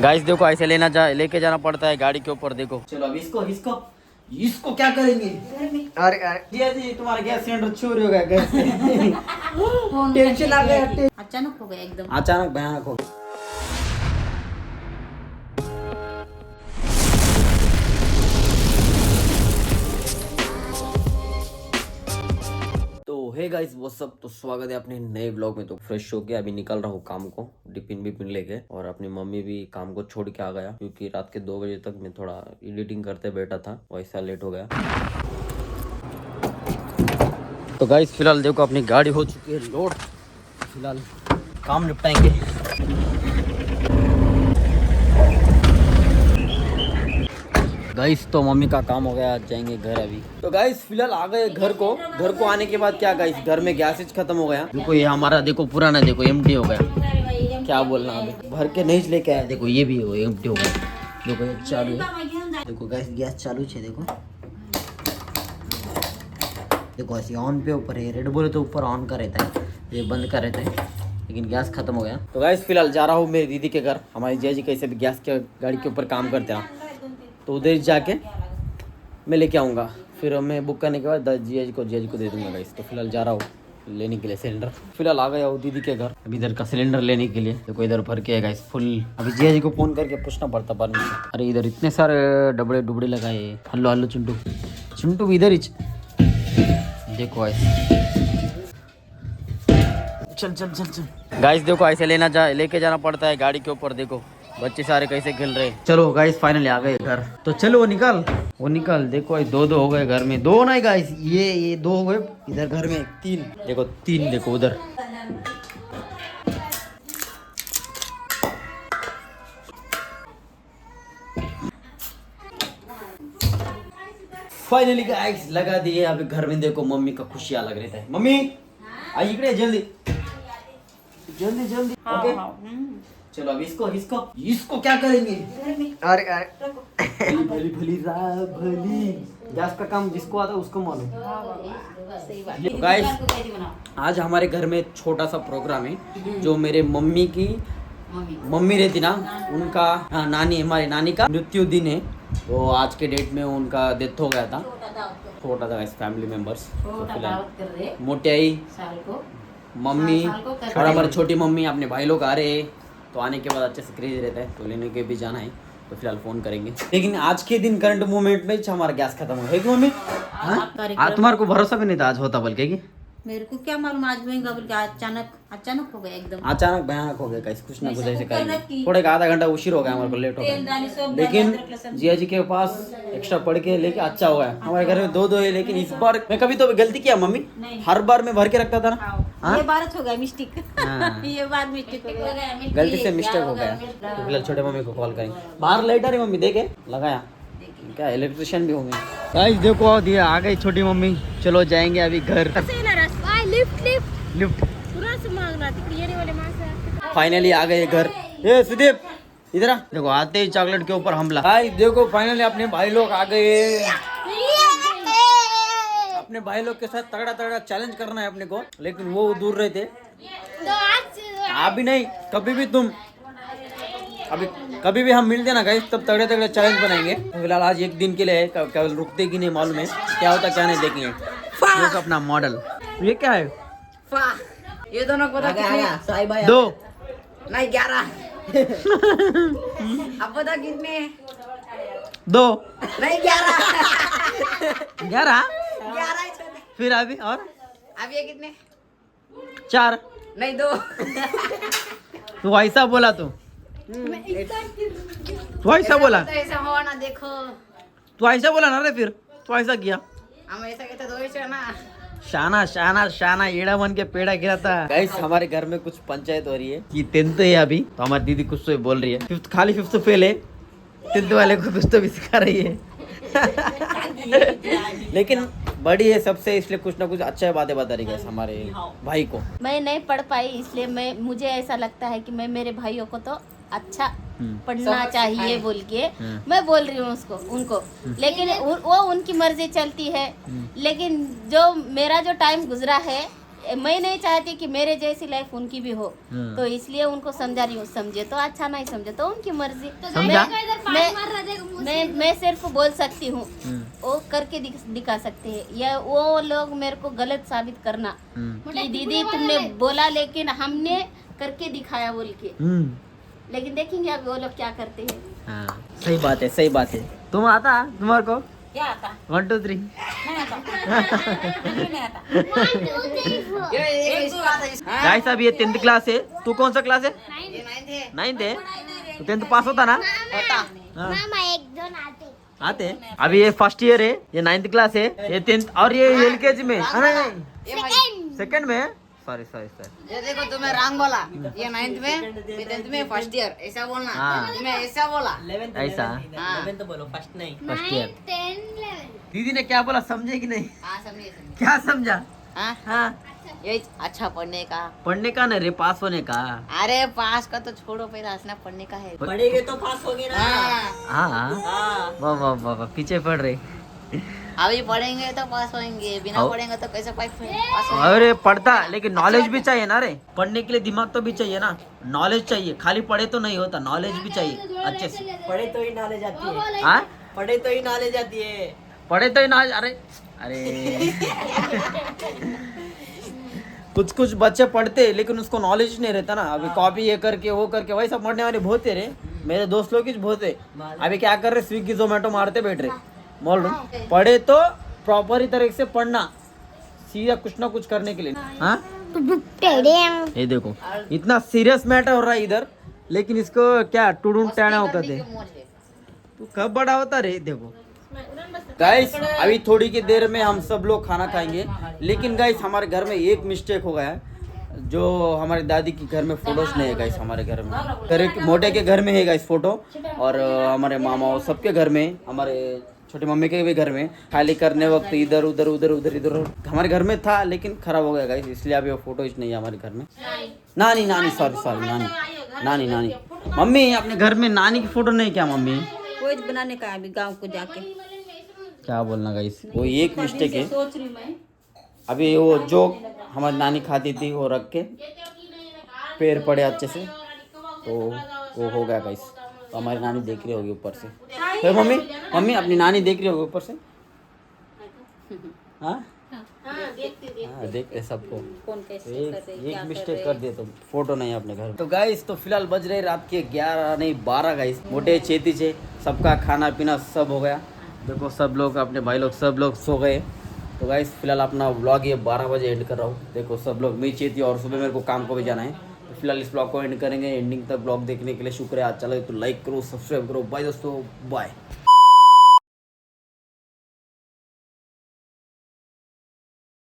Guys देखो ऐसे लेके जाना पड़ता है गाड़ी के ऊपर। देखो चलो अब इसको इसको इसको क्या करेंगे। अरे जी तुम्हारा गैस सिलेंडर चोरी हो गया। गैस टेंशन आ गया, अचानक हो गया एकदम, अचानक भयानक हो गया। तो हे गाइस वो सब तो स्वागत है अपने नए ब्लॉग में। तो फ्रेश होके अभी निकल रहा हूँ काम को, टिफिन बिफिन लेके। और अपनी मम्मी भी काम को छोड़ के आ गया क्योंकि रात के 2 बजे तक मैं थोड़ा एडिटिंग करते बैठा था, वैसा लेट हो गया। तो गाइस फिलहाल देखो अपनी गाड़ी हो चुकी है लोड, फिलहाल काम निपटाएंगे। गाइस तो मम्मी का काम हो गया, जाएंगे घर अभी। तो गाइस फिलहाल आ गए घर को। घर को आने के बाद क्या गाइस, घर में गैस खत्म हो गया। देखो ये हमारा देखो पुराना, देखो एम्प्टी हो गया। क्या बोलना अभी, भर के नहीं लेके आया। देखो ये भी एम्प्टी हो गया। देखो ये चालू है, देखो गाइस गैस चालू है। देखो देखो ऐसे ऑन पे ऊपर है, रेड बोले तो ऊपर ऑन का रहता है, ये बंद का रहता है, लेकिन गैस खत्म हो गया। तो गाइस फिलहाल जा रहा हूँ मेरी दीदी के घर। हमारी जिया जी कैसे भी गैस के गाड़ी के ऊपर काम करते हैं, तो उधर जाके मैं लेके आऊँगा। फिर मैं बुक करने के बाद जिया जी को दे दूँगा गाइस। तो फिलहाल जा रहा हूँ लेने के लिए सिलेंडर। फिलहाल आ गया हूँ दीदी के घर अभी इधर का सिलेंडर लेने के लिए। देखो इधर भर के है गाइस फुल। अभी जिया जी को फ़ोन करके पूछना पड़ता परमिशन। अरे इधर इतने सारे डबड़े डुबड़े लगाए। हल्लो हल्लो चिंटू, चिंटू भी इधर ही। देखो ऐसे चल चल चल चल। गाइस देखो ऐसे लेके जाना पड़ता है गाड़ी के ऊपर। देखो बच्चे सारे कैसे खेल रहे हैं। चलो गाइस फाइनली आ गए घर। तो चलो वो निकल। देखो दो हो गए घर में, दो नहीं गाइस, ये 2 हो गए इधर घर में, 3। देखो 3, देखो उधर। फाइनली गाइस लगा दिए अभी घर में। देखो मम्मी का खुशी अलग रहता है। मम्मी आई इकड़े जल्दी जल्दी जल्दी। ओके चलो अब इसको क्या करेंगे। अरे भली भली गैस का काम जिसको आता है उसको मालूम। तो गाइस आज हमारे घर में छोटा सा प्रोग्राम है। जो मेरे मम्मी की मम्मी रहती ना, उनका नानी, हमारी नानी का मृत्यु दिन है। तो आज के डेट में उनका डेथ हो गया था। छोटा था गाइस, फैमिली मेंबर्स। मोटियाई मम्मी और हमारी छोटी मम्मी, अपने भाई लोग आ रहे हैं। तो आने के बाद अच्छे से क्रेज रहता है, तो लेने के भी जाना है। तो फिलहाल फोन करेंगे। लेकिन आज के दिन करंट मूवमेंट में हमारा गैस खत्म हो है कि मम्मी? हाँ तुम्हारे को भरोसा भी नहीं था आज होता, बल्कि मेरे को क्या मालूम आज होएगा, बोल के अचानक हो गया एकदम, अचानक भयानक हो गया। कुछ ना कुछ ऐसे करेंगे। थोड़े का आधा घंटा उशीर हो गया हमारे को, लेट हो गया। लेकिन जिया जी के पास एक्स्ट्रा पढ़ के लेके अच्छा हो गया। हमारे घर में 2 है, लेकिन इस बार मैं कभी तो गलती किया मम्मी, हर बार मैं भर के रखता था ना। ये बार हो गया मिस्टेक। ये बार मिस्टेक हो गया, गलती से मिस्टेक हो गया। तो फिलहाल छोटे मम्मी को कॉल करेंगे। बाहर लाइट आ रही मम्मी, देखे लगाया क्या, इलेक्ट्रिशियन भी होंगे। गाइस देखो दिया आ गई छोटी मम्मी। चलो जाएंगे अभी घर। लिफ्ट फाइनली आ गए घर। ये सुदीप इधर आ। देखो आते ही चॉकलेट के ऊपर हमला। गाइस देखो फाइनली अपने भाई लोग आ गए। अपने भाई लोग के साथ तगड़ा चैलेंज करना है अपने को, लेकिन वो दूर रहे थे। अभी नहीं, कभी भी तुम अभी कभी भी हम मिलते ना गाइस, तब तगड़े चैलेंज बनाएंगे। फिलहाल आज एक दिन के लिए केवल रुकते कि नहीं मालूम है, क्या होता क्या नहीं देखेंगे। ये अपना मॉडल, ये क्या है? ये दोनों को 2 नहीं 11। अब बता कितने? 2 नहीं 11 फिर अभी और अब ये कितने? 4 नहीं 2। तू ऐसा बोला, तू ऐसा बोला, तो ऐसा हो ना, देखो तू ऐसा बोला ना रे। फिर तू ऐसा किया, हम ऐसा कहते 2 ही ना। शाना एड़ा बन के पेड़ा गिरा था। गाइस हमारे घर में कुछ पंचायत हो रही है कि 10th है अभी, तो हमारी दीदी कुछ तो बोल रही है। 5th फेल है, 10th वाले को कुछ तो भी सिखा रही है। लेकिन बड़ी है सबसे, इसलिए कुछ ना कुछ अच्छा बातें बता रही है हमारे भाई को। मैं नहीं पढ़ पाई, इसलिए मुझे ऐसा लगता है कि मैं मेरे भाइयों को तो अच्छा पढ़ना चाहिए बोल के मैं बोल रही हूँ उनको। लेकिन वो उनकी मर्जी चलती है। लेकिन जो मेरा जो टाइम गुजरा है मैं नहीं चाहती कि मेरे जैसी लाइफ उनकी भी हो, तो इसलिए उनको समझा रही हूँ। समझे तो अच्छा, नहीं समझे तो उनकी मर्जी। समझा? मैं सिर्फ बोल सकती हूँ, वो करके दिखा सकते हैं, या वो लोग मेरे को गलत साबित करना कि दीदी तुमने बोला लेकिन हमने करके दिखाया बोल के। लेकिन देखेंगे अब वो लोग क्या करते हैं। हाँ, सही बात है, सही बात है। तुम आता तुम्हारे को क्या आता 1 2 3 नहीं आता नहीं आता गाइस अब ये 10th क्लास है। तू कौन सा क्लास है? 9th है। तो 10th पास होता ना? हाँ। आते अभी ये फर्स्ट ईयर है, ये 9th क्लास है, ये 10th और ये LKG में सेकंड में। सॉरी ये देखो तुम्हें रंग बोला, ये 9th में, ये 10th में, फर्स्ट ईयर ऐसा बोलना। हाँ। तुम्हें ऐसा बोला। ऐसा हाँ। बोलो फर्स्ट नहीं फर्स्ट ईयर। दीदी ने क्या बोला समझे कि नहीं? हाँ समझे समझे। क्या समझा? हाँ हाँ ये अच्छा पढ़ने का। पढ़ने का नहीं रे, पास होने का। अरे पास का तो छोड़ो, पहले हंसना पढ़ने का है। पढ़ेंगे तो पास होगे ना। हाँ हाँ वाह वाह वाह वाह, पीछे पड़ रहे। अभी पढ़ेंगे तो पास होंगे, बिना हाँ। पढ़ेंगे तो कैसे पास होंगे? अरे पढ़ता, लेकिन नॉलेज भी चाहिए ना रे। पढ़ने के लिए दिमाग तो भी चाहिए ना, नॉलेज चाहिए। खाली पढ़े तो नहीं होता, नॉलेज भी चाहिए अच्छे से। पढ़े तो ही नॉलेज आती है। हाँ पढ़े तो ही नॉलेज आती है। पढ़े तो ही नॉलेज। अरे अरे कुछ बच्चे पढ़ते लेकिन उसको नॉलेज नहीं रहता ना। अभी कॉपी ये करके वो करके वही सब पढ़ने वाले बहुत है रे। मेरे दोस्त लोग बहुत है। अभी क्या कर रहे, स्विगी जोमेटो मारते बैठ रहे। बोल रहा पढ़े तो प्रॉपर ही तरीके से पढ़ना, सीधा कुछ ना कुछ करने के लिए। हाँ ये देखो इतना सीरियस मैटर हो रहा है इधर, लेकिन इसको क्या टूडूं टैना कहते हैं। तू कब बड़ा होता रे। देखो गाइस अभी थोड़ी की देर में हम सब लोग खाना खाएंगे, लेकिन गाइस हमारे घर में एक मिस्टेक हो गया है। जो हमारी दादी के घर में फोटोज नहीं है गाइस, हमारे घर में मोटे के घर में है गाइस फोटो, और हमारे मामा सबके घर में, हमारे छोटी मम्मी के भी घर में। खाली करने वक्त इधर उधर उधर उधर इधर हमारे घर में था, लेकिन खराब हो गया गाइस, इसलिए अभी वो फोटो नहीं है हमारे घर में। नानी नानी सॉरी नानी नानी मम्मी अपने घर में नानी की फोटो नहीं क्या मम्मी? कोई बनाने का अभी गांव को जाके क्या बोलना गाइस, वो एक मिस्टेक है। सोच रही मैं। अभी वो जो हमारी नानी खाती थी वो रख के पैर पड़े अच्छे से, तो वो हो गया गाइस। तो हमारी नानी देख रही होगी ऊपर से। फिर मम्मी अपनी नानी देख रही होगी ऊपर से। हाँ देखते सबको। कौन कैसे कर रहे, एक क्या मिस्टेक कर दिया तो फोटो नहीं है अपने घर में। तो गाइस तो फिलहाल बज रहे रात के 11 नहीं 12 गाइस। मोटे चेती से सबका खाना पीना सब हो गया। देखो सब लोग अपने भाई लोग सब लोग सो गए। तो गाइस फिलहाल अपना व्लॉग ये 12 बजे एंड कर रहा हूँ। देखो सब लोग मैं चेती और सुबह मेरे को काम को भी जाना है। तो फिलहाल इस ब्लॉग को एंड करेंगे। एंडिंग तक ब्लॉग देखने के लिए शुक्रिया। अच्छा लगे तो लाइक करो, सब्सक्राइब करो। बाय दोस्तों, बाय।